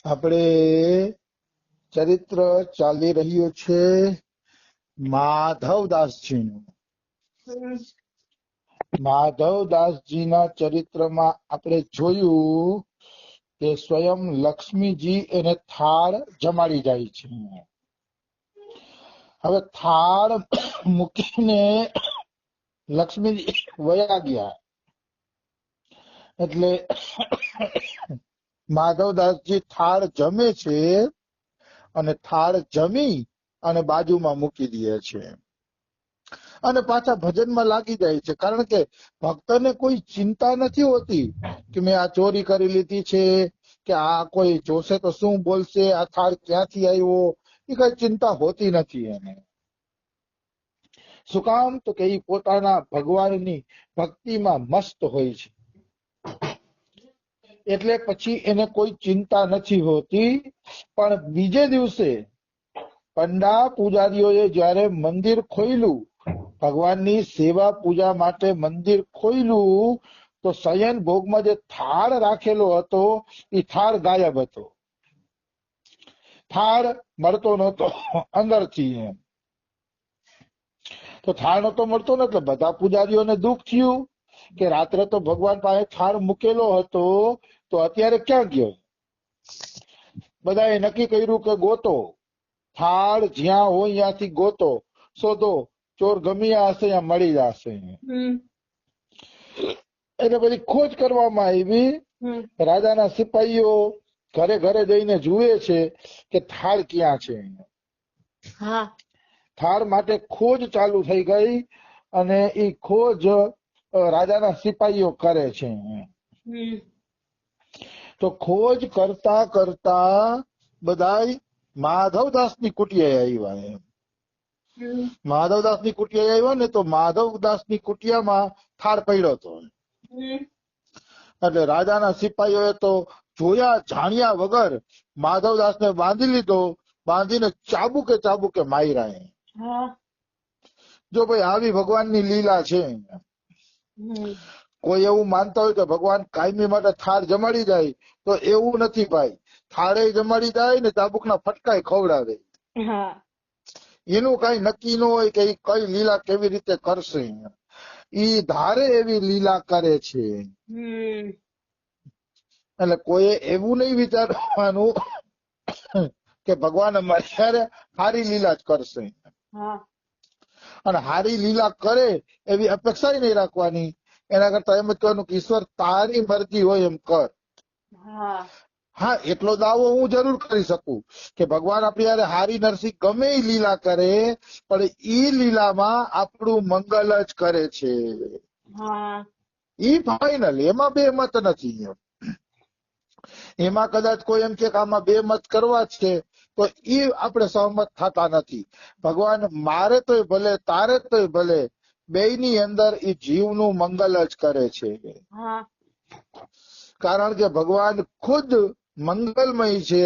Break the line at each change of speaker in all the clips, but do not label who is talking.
આપણે ચરિત્ર ચાલી રહ્યું છે માધવદાસજીનું. માધવદાસજીના ચરિત્રમાં આપણે જોયું કે સ્વયં લક્ષ્મીજી એને થાળ જમાડી જાય છે. હવે થાળ મૂકીને લક્ષ્મીજી વયા ગયા એટલે માધવદાસજી થાળ જમે છે અને થાળ જમી અને બાજુમાં મૂકી દે છે અને પાછા ભજનમાં લાગી જાય છે. કારણ કે ભક્તને કોઈ ચિંતા નથી હોતી કે મેં આ ચોરી કરી લીધી છે કે આ કોઈ જોશે તો શું બોલશે, આ થાળ ક્યાંથી આવ્યો, એ કઈ ચિંતા હોતી નથી એને. શું કામ? તો કે એ પોતાના ભગવાનની ભક્તિમાં મસ્ત હોય છે એટલે પછી એને કોઈ ચિંતા નથી હોતી. પણ બીજે દિવસે પંડા પૂજારીઓએ જયારે મંદિર ખોલ્યું, ભગવાનની સેવા પૂજા માટે મંદિર ખોલ્યું, તો શયન ભોગમાં જે થાળ રાખેલો હતો એ થાળ ગાયબ હતો. થાળ મળતો નહોતો અંદરથી એમ. તો થાળ નહોતો મળતો ને એટલે બધા પૂજારીઓને દુઃખ થયું કે રાત્રે તો ભગવાન પાસે થાળ મૂકેલો હતો તો અત્યારે ક્યાં ગયો. બધાએ નક્કી કર્યું કે ગોતો, થાળ જ્યાં હોય ત્યાંથી ગોતો, શોધો, ચોર ગમ્યા હશે ત્યાં મળી જશે. એટલે બધી ખોજ કરવામાં આવી. રાજાના સિપાહીઓ ઘરે ઘરે જઈને જુએ છે કે થાળ ક્યાં છે. થાળ માટે ખોજ ચાલુ થઈ ગઈ અને એ ખોજ રાજાના સિપાહીઓ કરે છે. તો ખોજ કરતા કરતા બધાય માધવદાસની કુટિયાએ આવ્યા. માધવદાસની કુટિયાએ આવ્યા ને તો માધવદાસની કુટિયામાં થાળ પડ્યો હતો. એટલે રાજાના સિપાહીઓએ તો જોયા જાણ્યા વગર માધવદાસને બાંધી લીધો, બાંધીને ચાબુકે માર્યા. જો ભાઈ આવી ભગવાનની લીલા છે. કોઈ એવું માનતા હોય કે ભગવાન કાયમી માટે થાળ જમાડી જાય, તો એવું નથી ભાઈ. થાળે જમાડી જાય ને ચાબુકના ફટકાય ખવડાવે. એનું કઈ નક્કી ન હોય કે કઈ લીલા કેવી રીતે કરશે. ઈ ધારે એવી લીલા કરે છે. એટલે કોઈએ એવું નહીં વિચારવાનું કે ભગવાન અમારે હારી લીલા જ કરશે અને હારી લીલા કરે એવી અપેક્ષા નહીં રાખવાની. એના કરતા એમ જ કહેવાનું કે ઈશ્વર તારી મરજી હોય એમ કર. હા, એટલો દાવો હું જરૂર કરી શકું કે ભગવાન આપણી યારે હારી નરસિંહ ગમે એ લીલા કરે પણ ઈ લીલામાં આપણું મંગલ જ કરે છે. ઈ ફાઇનલ, એમાં બે મત નથી. એમાં કદાચ કોઈ એમ કે આમાં બે મત કરવા જ છે તો ઈ આપણે સહમત થતા નથી. ભગવાન મારે તોય ભલે તારે તોય ભલે, બેયની અંદર ઈ જીવનું મંગલ જ કરે છે. કારણ કે ભગવાન ખુદ મંગલમય છે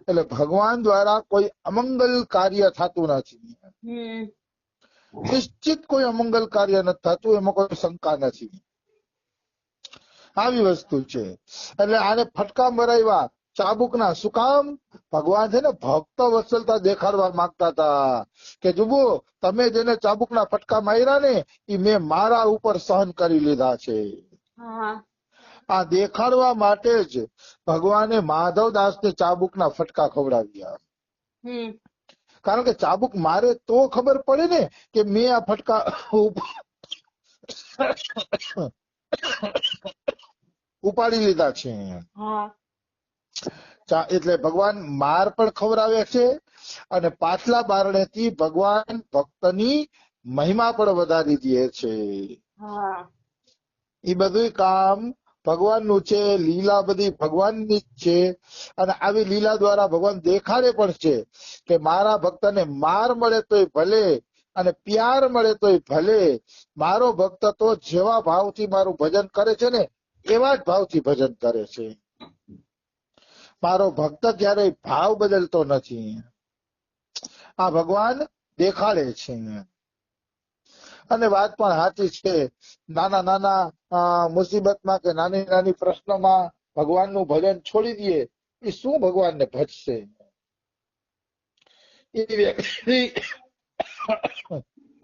એટલે ભગવાન દ્વારા કોઈ અમંગલ કાર્ય થતું નથી. નિશ્ચિત કોઈ અમંગલ કાર્ય નથી થતું, એમાં કોઈ શંકા નથી. આવી વસ્તુ છે. એટલે આને ફટકા મરાવ્યા ચાબુકના. શું કામ? ભગવાન છે ને ભક્ત વત્સલતા દેખાડવા માંગતા હતા કે જુઓ તમે જેને ચાબુકના ફટકા માર્યા ને એ મેં મારા ઉપર સહન કરી લીધા છે. આ દેખાડવા માટે જ ભગવાને માધવદાસને ચાબુકના ફટકા ખવડાવ્યા. કારણ કે ચાબુક મારે તો ખબર પડે ને કે મેં આ ફટકા ઉપાડી લીધા છે. એટલે ભગવાન માર પણ ખવડાવે છે અને પાછલા બારણેથી ભગવાન ભક્તની મહિમા પણ વધારી દે છે. એ બધું કામ ભગવાનનું છે. લીલા બધી ભગવાનની જ છે અને આવી લીલા દ્વારા ભગવાન દેખાડે પણ છે કે મારા ભક્તને માર મળે તોય ભલે અને પ્યાર મળે તોય ભલે, મારો ભક્ત તો જેવા ભાવથી મારું ભજન કરે છે ને એવા જ ભાવથી ભજન કરે છે. મારો ભક્ત ક્યારેય ભાવ બદલતો નથી. આ ભગવાન દેખાડે છે. અને વાત પણ સાચી છે. નાના નાના મુસીબતમાં કે નાની નાની પ્રશ્નોમાં ભગવાનનું ભજન છોડી દઈએ એ શું ભગવાનને ભજશે? એ વ્યક્તિ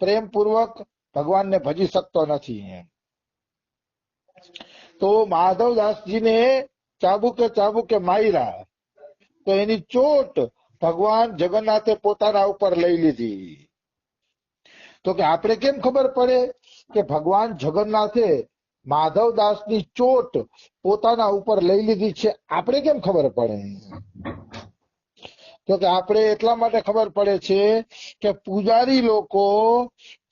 પ્રેમપૂર્વક ભગવાનને ભજી શકતો નથી. તો માધવદાસજીને ચાબુકે માર્યા તો એની ચોટ ભગવાન જગન્નાથે પોતાના ઉપર લઈ લીધી. તો કે આપણે કેમ ખબર પડે કે ભગવાન જગન્નાથે માધવદાસની ચોટ પોતાના ઉપર લઈ લીધી છે? આપણે કેમ ખબર પડે? તો કે આપણે એટલા માટે ખબર પડે છે કે પૂજારી લોકો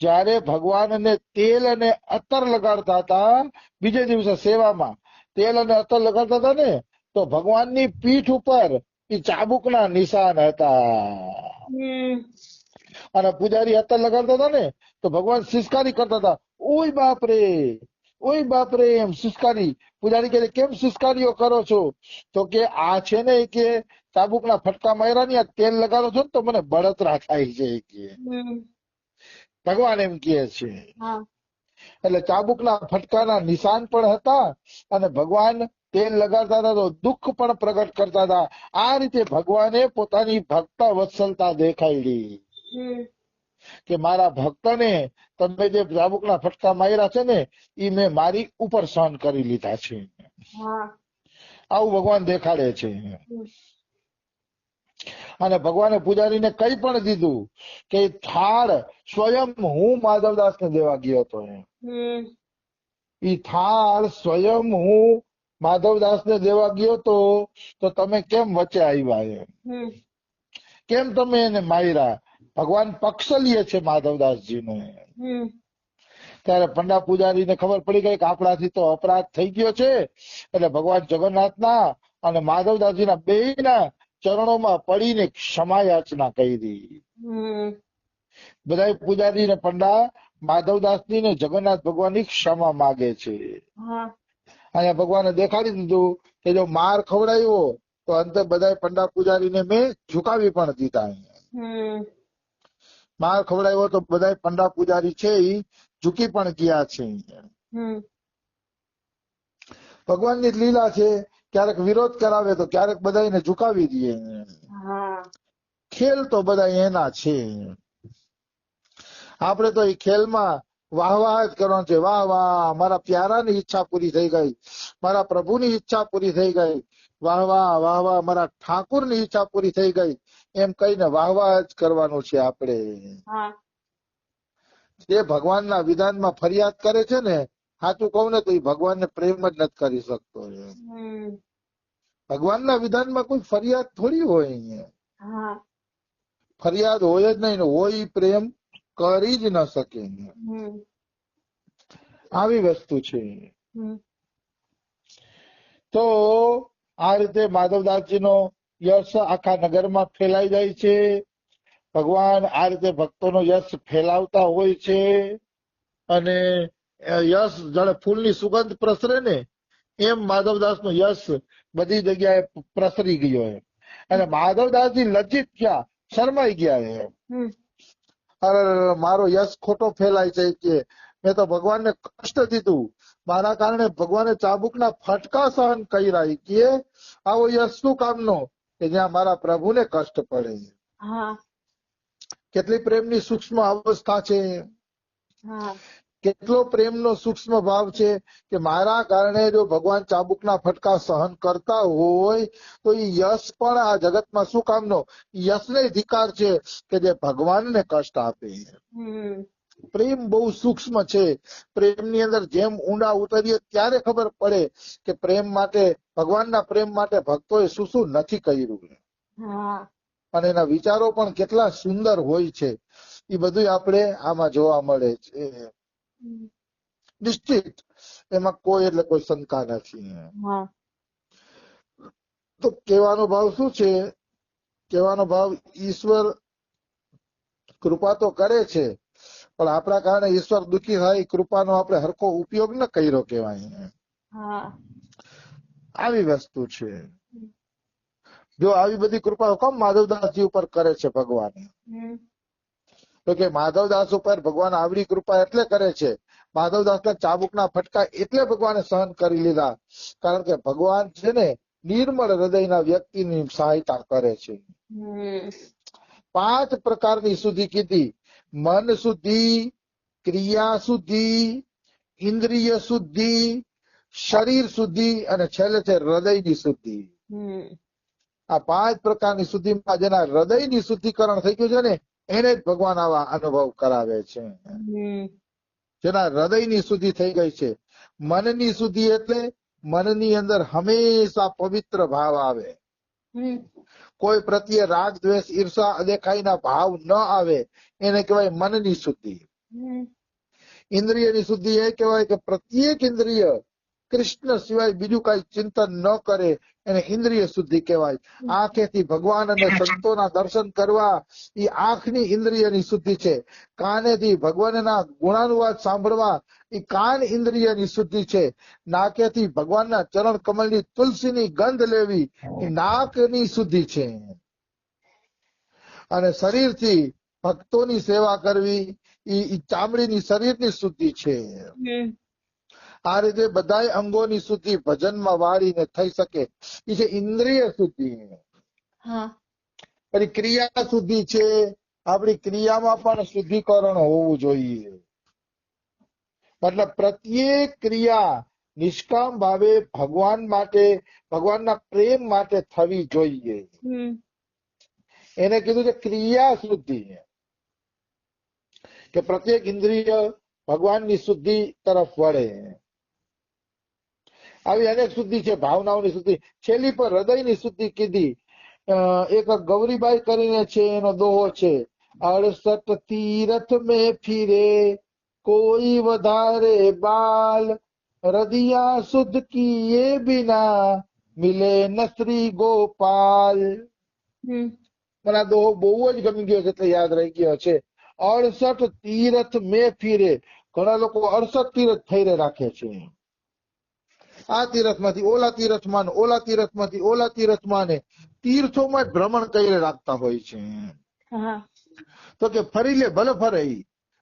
જ્યારે ભગવાનને તેલ અને અત્તર લગાડતા હતા, બીજે દિવસે સેવામાં તેલ અને અત્તર લગાડતા હતા ને, તો ભગવાનની પીઠ ઉપર એ ચાબુકના નિશાન હતા. અને પૂજારી અત્તર લગાડતા હતા ને તો ભગવાન સિસકારી કરતા હતા, ઓય બાપ રે એમ સિસકારી. પૂજારી કહે કેમ સિસકારીઓ કરો છો? તો કે આ છે ને કે ચાબુકના ફટકા માર્યા ને તેલ લગાડો છો ને તો મને બળતરા થાય છે કે ભગવાન એમ કહે છે. એટલે ચાબુકના ફટકાના નિશાન પણ હતા અને ભગવાન તેલ લગાડતા હતા તો દુઃખ પણ પ્રગટ કરતા હતા. આ રીતે ભગવાને પોતાની ભક્ત વત્સલતા દેખાડી કે મારા ભક્તને તમે જે ચાબુકના ફટકા માર્યા છે ને એ મેં મારી ઉપર સહન કરી લીધા છે. આવું ભગવાન દેખાડે છે. અને ભગવાને પૂજારીને કઈ પણ દીધું કે થાળ સ્વયં હું માધવદાસને દેવા ગયો હતો. એ થાળ સ્વયં હું માધવદાસને દેવા ગયો તો તમે કેમ વચ્ચે આવ્યા? કેમ તમે એને માર્યા? ભગવાન પક્ષ લે છે માધવદાસજીનો. ત્યારે પંડા પૂજારીને ખબર પડી ગઈ કે આપણાથી તો અપરાધ થઈ ગયો છે. એટલે ભગવાન જગન્નાથના અને માધવદાસજીના બેયના ચરણોમાં પડીને ક્ષમા યાચના કરી. બધા પૂજારી ને પંડા માધવદાસની ને જગન્નાથ ભગવાનની ક્ષમા માગે છે. અહીંયા ભગવાને દેખાડી દીધું કે જો માર ખવડાવ્યો તો અંતે બધા પંડા પૂજારીને મેં ઝુકાવી પણ દીધા. માર ખવડાવ્યો તો બધા પંડા પૂજારી છે એ ઝૂકી પણ ગયા છે. ભગવાનની લીલા છે, ક્યારેક વિરોધ કરાવે તો ક્યારેક બધાને ઝુકાવી દે. ખેલ તો બધા એના છે. આપણે તો એ ખેલમાં વાહ વાહ જ કરવાનું છે. વાહ વાહ, મારા પ્યારાની ઈચ્છા પૂરી થઈ ગઈ, મારા પ્રભુની ઈચ્છા પૂરી થઈ ગઈ, વાહ વાહ વાહ વાહ, મારા ઠાકુરની ઈચ્છા પૂરી થઈ ગઈ, એમ કહીને વાહ વાહ જ કરવાનું છે. આપણે જે ભગવાનના વિધાનમાં ફરિયાદ કરે છે ને, સાચું કહું ને તો એ ભગવાનને પ્રેમ જ નથી કરી શકતો. ભગવાનના વિધાનમાં કોઈ ફરિયાદ થોડી હોય. ફરિયાદ હોય જ નહીં, હોય પ્રેમ કરી જ ન શકે. આવી વસ્તુ છે. તો આ રીતે માધવદાસજીનો યશ આખા નગરમાં ફેલાઈ જાય છે. ભગવાન આ રીતે ભક્તોનો યશ ફેલાવતા હોય છે. અને યશ જાણે ફૂલની સુગંધ પ્રસરે ને એમ માધવદાસનો યશ બધી જગ્યાએ પ્રસરી ગયો. અને માધવદાસજી લજ્જિત થયા, શરમાઈ ગયા. અરે મારો યશ ખોટો ફેલાય છે કે મેં તો ભગવાનને કષ્ટ દીધું, મારા કારણે ભગવાને ચાબુકના ફટકા સહન કર્યા કે આવો યશ શું કામનો કે જ્યાં મારા પ્રભુને કષ્ટ પડે. કેટલી પ્રેમની સૂક્ષ્મ અવસ્થા છે, કેટલો પ્રેમનો સૂક્ષ્મ ભાવ છે કે મારા કારણે જો ભગવાન ચાબુકના ફટકા સહન કરતા હોય તો એ યશ પણ આ જગતમાં શું કામનો? યશને ધિકાર છે કે જે ભગવાનને કષ્ટ આપે. પ્રેમ બહુ સૂક્ષ્મ છે. પ્રેમની અંદર જેમ ઊંડા ઉતરીએ ત્યારે ખબર પડે કે પ્રેમ માટે, ભગવાનના પ્રેમ માટે ભક્તોએ શું શું નથી કર્યું. અને એના વિચારો પણ કેટલા સુંદર હોય છે. એ બધું આપણે આમાં જોવા મળે છે. નિશ્ચિત એમાં કોઈ એટલે કોઈ શંકા નથી. તો કહેવાનો ભાવ શું છે? કહેવાનો ભાવ ઈશ્વર કૃપા તો કરે છે પણ આપણા કારણે ઈશ્વર દુઃખી થાય, કૃપાનો આપણે હરખો ઉપયોગ ન કર્યો કહેવાય. આવી વસ્તુ છે. જો આવી બધી કૃપા કેમ માધવદાસજી ઉપર કરે છે ભગવાન? તો કે માધવદાસ ઉપર ભગવાન આવડી કૃપા એટલે કરે છે, માધવદાસના ચાબુકના ફટકા એટલે ભગવાને સહન કરી લીધા, કારણ કે ભગવાન છે ને નિર્મળ હૃદયના વ્યક્તિની સહાયતા કરે છે. 5 પ્રકારની શુદ્ધિ કીધી: મન શુદ્ધિ, ક્રિયા શુદ્ધિ, ઇન્દ્રિય શુદ્ધિ, શરીર શુદ્ધિ અને છેલ્લે છે હૃદયની શુદ્ધિ. આ 5 પ્રકારની શુદ્ધિમાં જેના હૃદયની શુદ્ધિકરણ થઈ ગયું છે ને એને જ ભગવાન આવા અનુભવ કરાવે છે. જેના હૃદયની શુદ્ધિ થઈ ગઈ છે. મનની શુદ્ધિ એટલે મનની અંદર હંમેશા પવિત્ર ભાવ આવે, કોઈ પ્રત્યે રાગ દ્વેષ ઈર્ષા અદેખાઈના ભાવ ન આવે, એને કહેવાય મનની શુદ્ધિ. ઇન્દ્રિયની શુદ્ધિ એ કહેવાય કે પ્રત્યેક ઇન્દ્રિય કૃષ્ણ સિવાય બીજું કઈ ચિંતન ન કરે, એને ઇન્દ્રિય શુદ્ધિ કહેવાય. આંખેથી ભગવાન અને સંતોના દર્શન કરવા એ આંખની ઇન્દ્રિયની શુદ્ધિ છે. કાનેથી ભગવાનના ગુણાનુવાદ સાંભળવા એ કાન ઇન્દ્રિયની શુદ્ધિ છે. નાકેથી ભગવાનના ચરણ કમળની તુલસીની ગંધ લેવી એ નાકની શુદ્ધિ છે. અને શરીરથી ભક્તોની સેવા કરવી એ ચામડીની શરીરની શુદ્ધિ છે. આ રીતે બધા અંગોની શુદ્ધિ ભજનમાં વાળીને થઈ શકે એ છે ઇન્દ્રિય શુદ્ધિ. પછી ક્રિયા શુદ્ધિ છે. આપણી ક્રિયામાં પણ શુદ્ધિકરણ હોવું જોઈએ. મતલબ પ્રત્યેક ક્રિયા નિષ્કામ ભાવે ભગવાન માટે, ભગવાનના પ્રેમ માટે થવી જોઈએ. એને કીધું છે ક્રિયા શુદ્ધિ, કે પ્રત્યેક ઇન્દ્રિય ભગવાનની શુદ્ધિ તરફ વળે. આવી અનેક શુદ્ધિ છે. ભાવનાઓની શુદ્ધિ. છેલ્લી પર હૃદયની શુદ્ધિ કીધી. એક ગૌરીબાઈ કરીને છે, એનો દોહો છે: 68 તીરથ મેં ફીરે, કોઈ વધારે બાલ, હૃદયા શુદ્ધ કીએ બિના મિલે ન શ્રી ગોપાલ. મને આ દોહો બહુ જ ગમી ગયો છે એટલે યાદ રહી ગયો છે. 68 તીરથ મેં ફીરે. ઘણા લોકો 68 તીરથ ફેરે રાખે છે. આ તીરથમાંથી ઓલા તીરથમાં, ઓલા તીરથમાંથી ઓલા તીરથમાં, ને તીર્થોમાં ભ્રમણ કરી રાખતા હોય છે. તો કે ફરી લે, ભલે ફરે.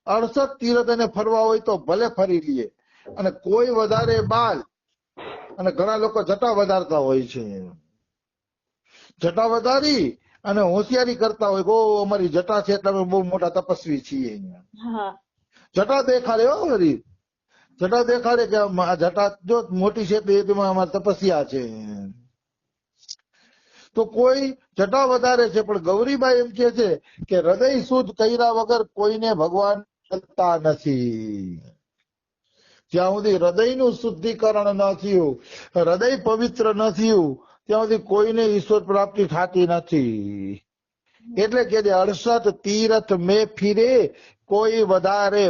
68 તીરથ એને ફરવા હોય તો ભલે ફરી લે. અને કોઈ વધારે બાલ, અને ઘણા લોકો જટા વધારતા હોય છે. જટા વધારી અને હોશિયારી કરતા હોય, ઓ અમારી જટા છે એટલે અમે બહુ મોટા તપસ્વી છીએ. જટા દેખાડે હો, વળી જટા દેખાડે કે આ જટા જો મોટી છે તો એમાં અમારી તપસ્યા છે. તો કોઈ જટા વધારે છે, પણ ગૌરીબાઈ એમ કે છે કે હૃદય શુદ્ધ કર્યા વગર કોઈને ભગવાન મળતા નથી. જ્યાં સુધી હૃદયનું શુદ્ધિકરણ ન થયું, હૃદય પવિત્ર ન થયું, ત્યાં સુધી કોઈને ઈશ્વર પ્રાપ્તિ થતી નથી. એટલે કે 68 તીરથ મેં ફીરે, કોઈ વધારે